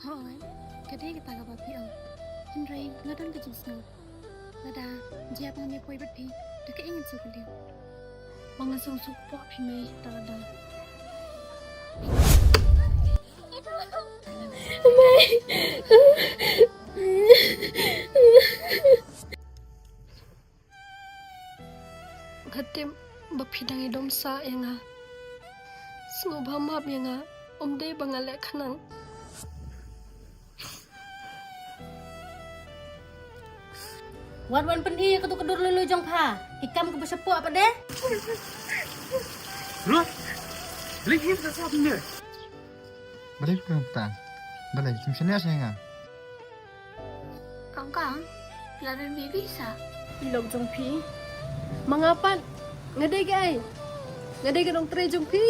Hỏi, cái đấy kita gặp papi ông. Anh Ray, ngadon ke jinsno. Nada, dia bang me poi berpi. Dekat ingin suku dia. Bang asung suku po api me tada. Gatim bapidang idom sa yang Snoba map yang omde bangalek kanang. Wan pendi kedur lulu jong pa. Ikam ke bersepuk apa deh? Ruh, beli kita satu ni. Balik ke petang. Balik, macam ni asyik Kang, laran baby sa. Ilog jong pi. Mangapan? Ngaday gay. Ngaday ka dong tre jong pi.